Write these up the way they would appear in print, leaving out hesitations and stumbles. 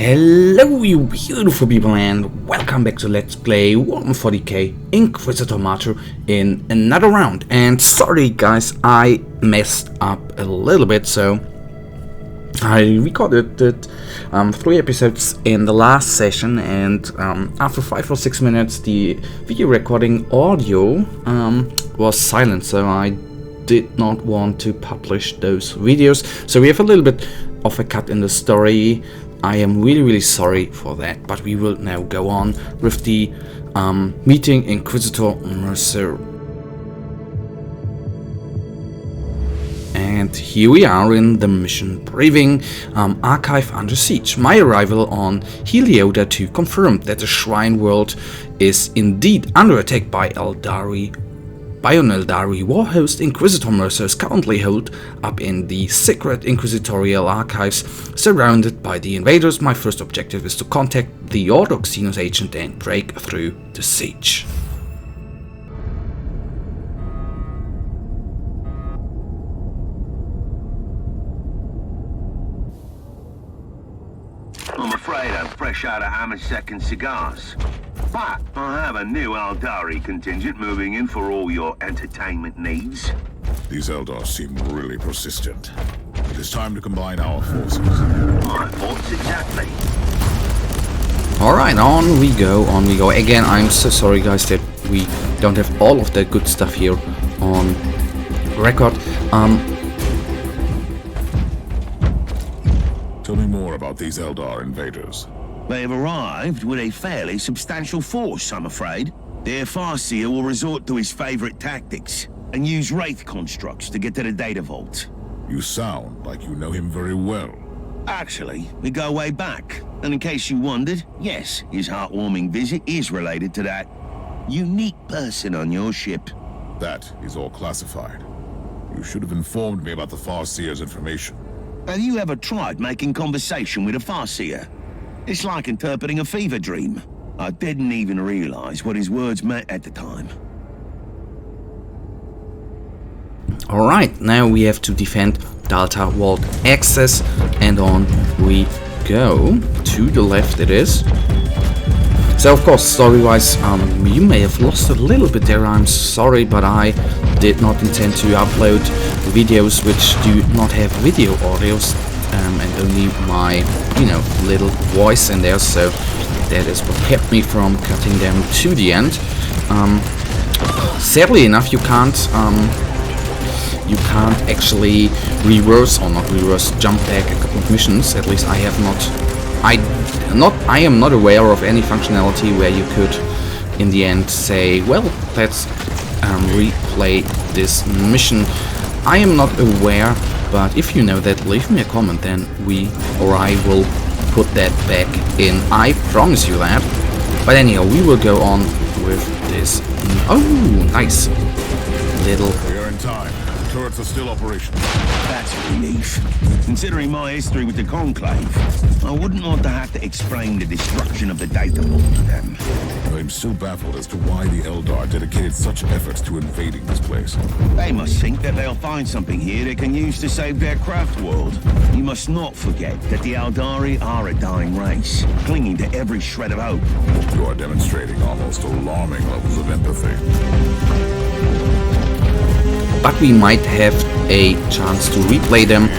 Hello you beautiful people and welcome back to Let's Play Warhammer 40k Inquisitor Martyr in another round. And sorry guys, I messed up a little bit, so I recorded 3 episodes in the last session, and after 5 or 6 minutes the video recording audio was silent, so I did not want to publish those videos. So we have a little bit of a cut in the story. I am really sorry for that, but we will now go on with the meeting Inquisitor Mercer. And here we are in the mission briefing. Archive under siege. My arrival on Aeldari confirmed that the Shrine World is indeed under attack by Aeldari. By an Aeldari warhost, Inquisitor Mercer is currently holed up in the secret inquisitorial archives. Surrounded by the invaders, my first objective is to contact the Orthodox Xenos agent and break through the siege. I'm afraid I'm fresh out of Hammer's second cigars. But I have a new Aeldari contingent moving in for all your entertainment needs. These Eldar seem really persistent. It is time to combine our forces. My thoughts exactly. Alright, on we go. Again, I'm so sorry guys that we don't have all of that good stuff here on record. Tell me more about these Eldar invaders. They've arrived with a fairly substantial force, I'm afraid. Their Farseer will resort to his favorite tactics and use Wraith constructs to get to the data vault. You sound like you know him very well. Actually, we go way back. And in case you wondered, yes, his heartwarming visit is related to that unique person on your ship. That is all classified. You should have informed me about the Farseer's information. Have you ever tried making conversation with a Farseer? It's like interpreting a fever dream. I didn't even realize what his words meant at the time. Alright, now we have to defend Delta Vault access, and on we go. To the left it is. So of course, story-wise, you may have lost a little bit there, I'm sorry, but I did not intend to upload videos which do not have video audios, and only my, little voice in there, so that is what kept me from cutting them to the end. Sadly enough, you can't actually reverse, or not reverse, jump back a couple of missions. At least I have I am not aware of any functionality where you could in the end say, well, let's replay this mission. I am not aware, but if you know that, leave me a comment, then I will put that back in. I promise you that. But anyhow, we will go on with this. Oh, nice little. We are in time. The turrets are still operational. That's a relief. Considering my history with the Conclave, I wouldn't want to have to explain the destruction of the data vault to them. I'm still baffled as to why the Eldar dedicated such efforts to invading this place. They must think that they'll find something here they can use to save their Craftworld. You must not forget that the Aeldari are a dying race, clinging to every shred of hope. You are demonstrating almost alarming levels of empathy. But we might have a chance to replay them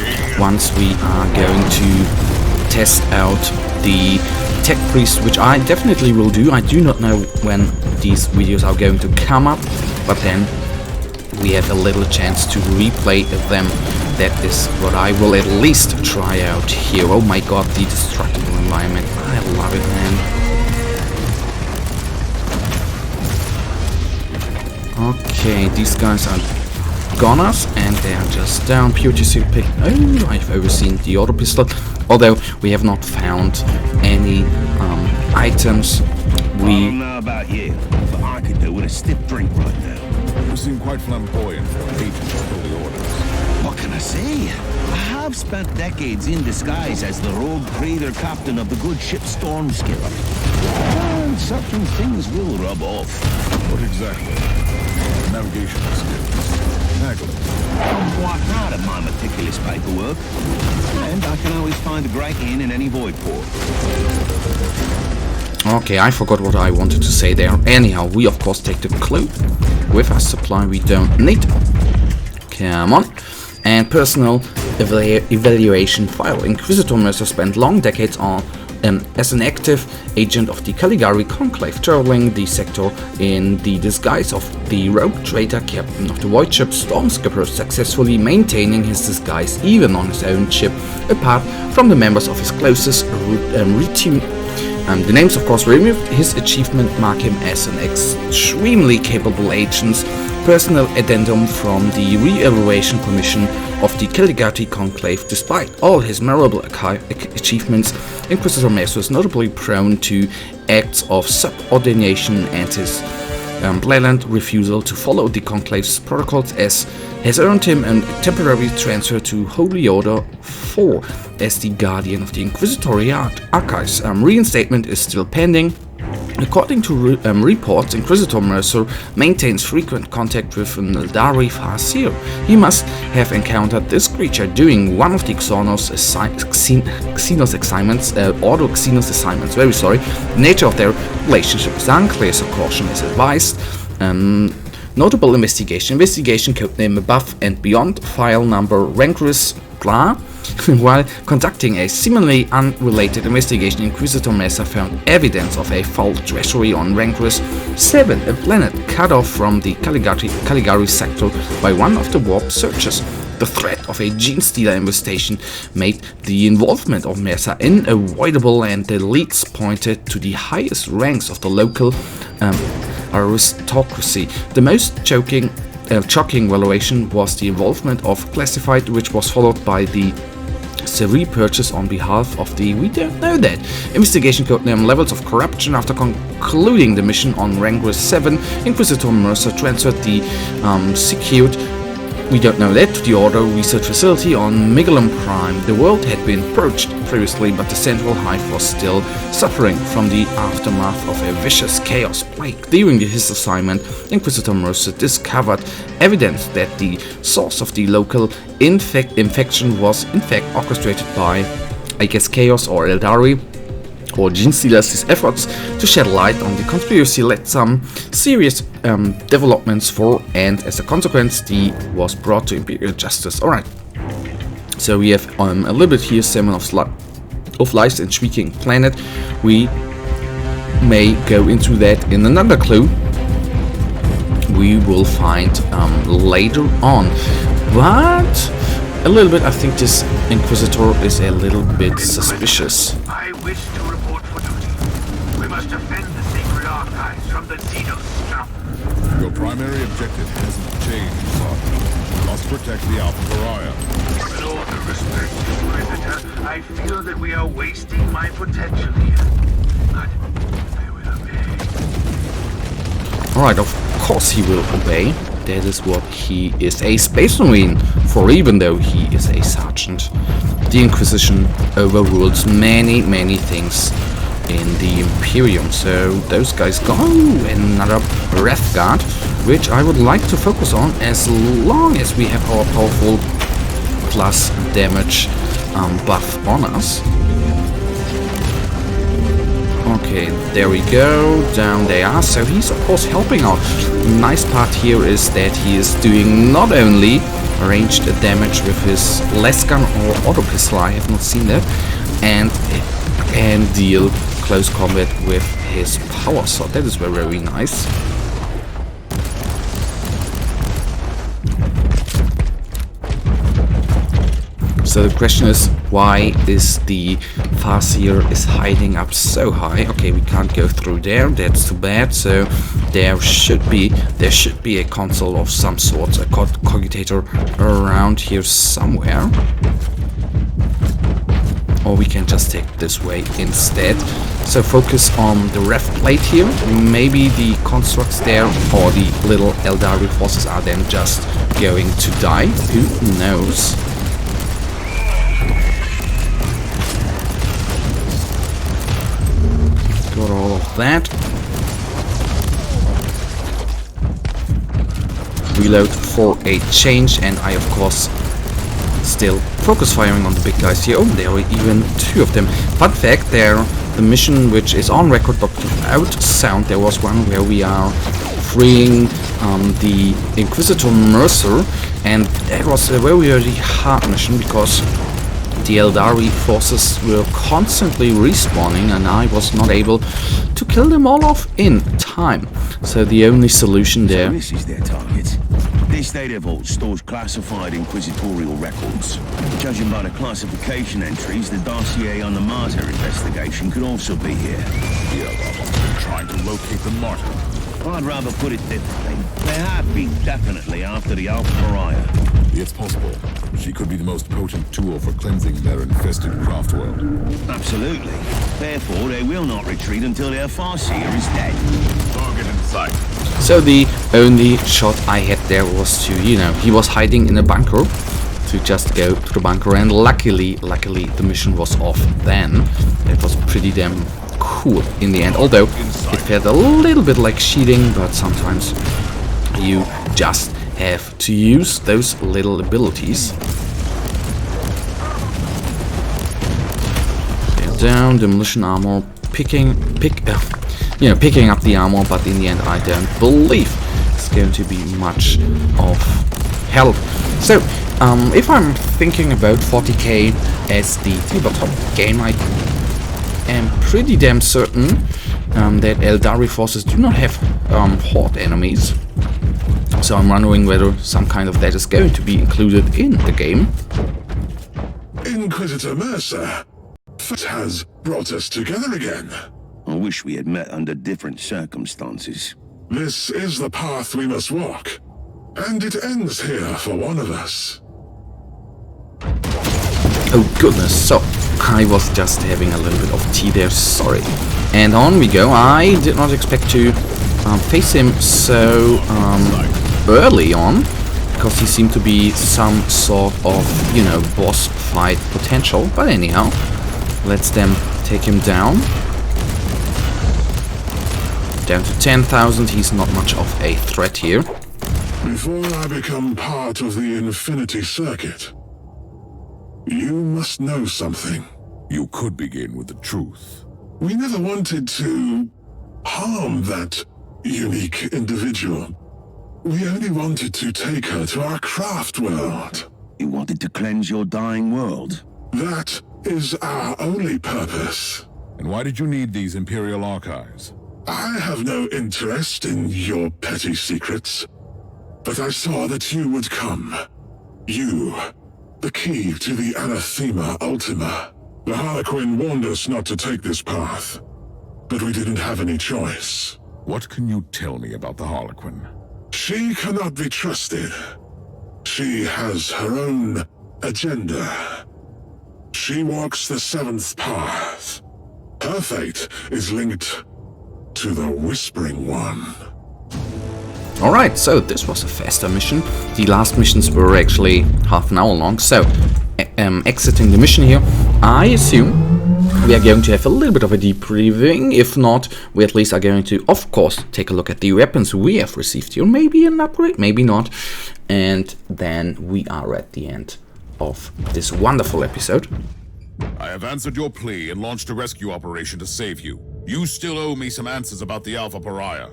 once we are going to test out the Tech Priest, which I definitely will do. I do not know when these videos are going to come up, but then we have a little chance to replay them. That is what I will at least try out here. Oh my god, the destructible environment. I love it, man. Okay, these guys are gunners, and they are just down. Purity Suit pick. Oh, I've overseen the auto pistol. Although we have not found any items. I don't know about you, but I could do with a stiff drink right now. You seem quite flamboyant for an agent of holy orders. What can I say? I have spent decades in disguise as the rogue trader captain of the good ship Stormskipper. And certain things will rub off. What exactly? Navigation skills. Haggling. I'm quite proud of my meticulous paperwork. And I can always find a great inn in any void port. Okay, I forgot what I wanted to say there. Anyhow, we of course take the clue with us. Supply we don't need. Come on. And personal evaluation file. Inquisitor Mercer spent long decades as an active agent of the Caligari Conclave, traveling the sector in the disguise of the rogue traitor captain of the void ship Stormskipper, successfully maintaining his disguise even on his own ship, apart from the members of his closest retinue. The names of course removed. His achievement mark him as an extremely capable agent. Personal addendum from the Re-Evaluation Commission of the Caligari Conclave. Despite all his memorable achievements, Inquisitor Mercer is notably prone to acts of subordination, and his blatant refusal to follow the Conclave's protocols has earned him a temporary transfer to Holy Order 4 as the Guardian of the Inquisitorial Archives. Reinstatement is still pending. According to reports, Inquisitor Mercer maintains frequent contact with an Aeldari Farseer. He must have encountered this creature during one of the Xenos assignments, The nature of their relationship is unclear, so caution is advised. Notable investigation codename Above and Beyond, file number Rancorous blah. While conducting a seemingly unrelated investigation, Inquisitor Mercer found evidence of a foul treachery on Rancorous 7, a planet cut off from the Caligari sector by one of the warp searchers. The threat of a gene stealer infestation made the involvement of Mercer unavoidable, and the leads pointed to the highest ranks of the local aristocracy. The most shocking valuation was the involvement of Classified, which was followed by the Seri purchase on behalf of the We Don't Know That investigation codename Levels of Corruption. After concluding the mission on Rancorous 7, Inquisitor Mercer transferred the secured We Don't Know That to the Order research facility on Migulum Prime. The world had been purged previously, but the central hive was still suffering from the aftermath of a vicious chaos plague. During his assignment, Inquisitor Mercer discovered evidence that the source of the local infection was in fact orchestrated by, I guess, Chaos or Aeldari or Gene Stealers. His efforts to shed light on the conspiracy led some serious developments and as a consequence, he was brought to Imperial Justice. Alright, so we have a little bit here, Semen of Lives and Shrieking Planet. We may go into that in another clue we will find later on. But a little bit, I think this Inquisitor is a little bit suspicious. I wish to report for duty. We must defend the sacred archives from the Xenos scum. Your primary objective hasn't changed, Father. You must protect the Alpha Pariah. With all due respect, Inquisitor, I feel that we are wasting my potential here. But I will obey. Alright, of course he will obey. That is what he is, a Space Marine, for even though he is a sergeant. The Inquisition overrules many things in the Imperium, so those guys go. Another Wrath Guard, which I would like to focus on as long as we have our powerful plus damage buff on us. Okay, there we go, down they are, so he's of course helping out. Nice part here is that he is doing not only ranged damage with his las gun or auto pistol, I have not seen that, and deal close combat with his power sword. That is very nice. So the question is, why is the Farseer is hiding up so high? Okay, we can't go through there, that's too bad. So there should be a console of some sort, a cogitator around here somewhere. Or we can just take this way instead. So focus on the ref plate here. Maybe the constructs there or the little Aeldari forces are then just going to die. Who knows? Got all of that. Reload for a change, and I of course still focus firing on the big guys here. Oh, there are even two of them. Fun fact, their the mission which is on record but without sound. There was one where we are freeing the Inquisitor Mercer, and that was a very, very hard mission because the Aeldari forces were constantly respawning and I was not able to kill them all off in time. So the only solution there... So this is their target. This data vault stores classified inquisitorial records. Judging by the classification entries, the dossier on the Martyr investigation could also be here. The Eldar are trying to locate the Martyr. I'd rather put it differently. They have been definitely after the Alpha Pariah. It's possible. She could be the most potent tool for cleansing their infested Craftworld. Absolutely. Therefore, they will not retreat until their Farseer is dead. Target in sight. So the only shot I had there was to, you know, he was hiding in a bunker, to just go to the bunker, and luckily the mission was off then. It was pretty damn cool in the end, although it felt a little bit like cheating, but sometimes you just have to use those little abilities. They're down, demolition armor, picking up the armor, but in the end I don't believe it's going to be much of help. So if I'm thinking about 40k as the tabletop game, I am pretty damn certain that Aeldari forces do not have horde enemies. So I'm wondering whether some kind of that is going to be included in the game. Inquisitor Mercer, fate has brought us together again. I wish we had met under different circumstances. This is the path we must walk, and it ends here for one of us. Oh goodness, so I was just having a little bit of tea there, sorry. And on we go. I did not expect to face him so early on, because he seemed to be some sort of, you know, boss fight potential. But anyhow, let's then take him down. Down to 10,000, he's not much of a threat here. Before I become part of the Infinity Circuit, you must know something. You could begin with the truth. We never wanted to harm that unique individual. We only wanted to take her to our craft world. You wanted to cleanse your dying world? That is our only purpose. And why did you need these Imperial archives? I have no interest in your petty secrets, but I saw that you would come. You, the key to the Anathema Ultima. The Harlequin warned us not to take this path, but we didn't have any choice. What can you tell me about the Harlequin? She cannot be trusted. She has her own agenda. She walks the seventh path. Her fate is linked to the Whispering One. Alright, so this was a faster mission. The last missions were actually half an hour long, so exiting the mission here, I assume we are going to have a little bit of a debriefing. If not, we at least are going to, of course, take a look at the weapons we have received here. Maybe an upgrade, maybe not. And then we are at the end of this wonderful episode. I have answered your plea and launched a rescue operation to save you. You still owe me some answers about the Alpha Pariah.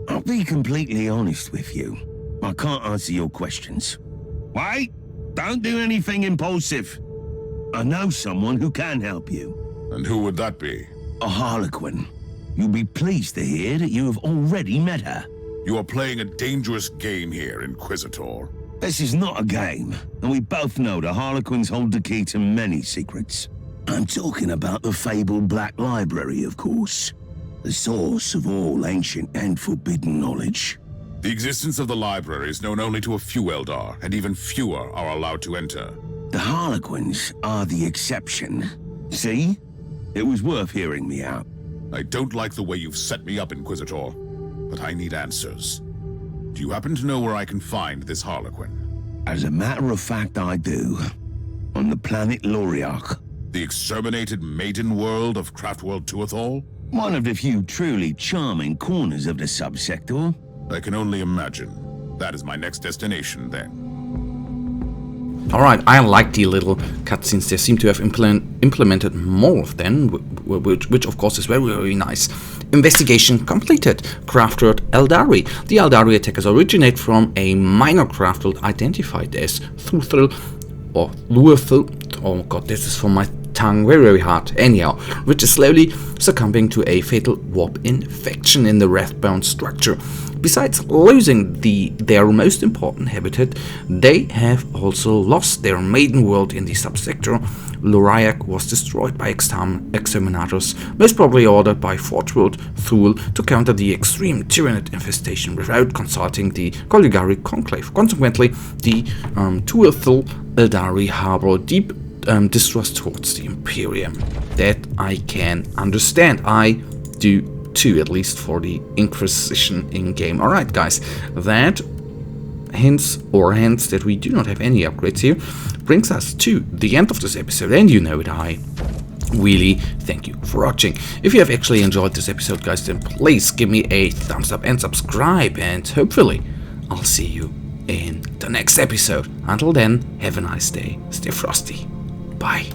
I'll be completely honest with you. I can't answer your questions. Wait! Don't do anything impulsive. I know someone who can help you. And who would that be? A Harlequin. You'll be pleased to hear that you have already met her. You are playing a dangerous game here, Inquisitor. This is not a game, and we both know the Harlequins hold the key to many secrets. I'm talking about the fabled Black Library, of course. The source of all ancient and forbidden knowledge. The existence of the library is known only to a few Eldar, and even fewer are allowed to enter. The Harlequins are the exception. See? It was worth hearing me out. I don't like the way you've set me up, Inquisitor, but I need answers. Do you happen to know where I can find this Harlequin? As a matter of fact, I do. On the planet Loriach. The exterminated maiden world of Craftworld Aeldari? One of the few truly charming corners of the subsector. I can only imagine. That is my next destination, then. Alright, I like the little cutscenes. They seem to have implemented more of them, which of course is very, very nice. Investigation completed. Craftworld Aeldari. The Aeldari attackers originate from a minor craftworld identified as Thuthil or Luathil. Oh god, this is for my tongue, very, very hard. Anyhow, which is slowly succumbing to a fatal warp infection in the wrathbound structure. Besides losing their most important habitat, they have also lost their maiden world in the subsector. Loriak was destroyed by exterminators, most probably ordered by Forgeworld Thule to counter the extreme Tyranid infestation without consulting the Golgari Conclave. Consequently, the Tuathil Aeldari harbor deep distrust towards the Imperium. That I can understand. I do too, at least for the Inquisition in-game. Alright guys, that hints that we do not have any upgrades here brings us to the end of this episode, and you know it, I really thank you for watching. If you have actually enjoyed this episode, guys, then please give me a thumbs up and subscribe, and hopefully I'll see you in the next episode. Until then, have a nice day, stay frosty, bye.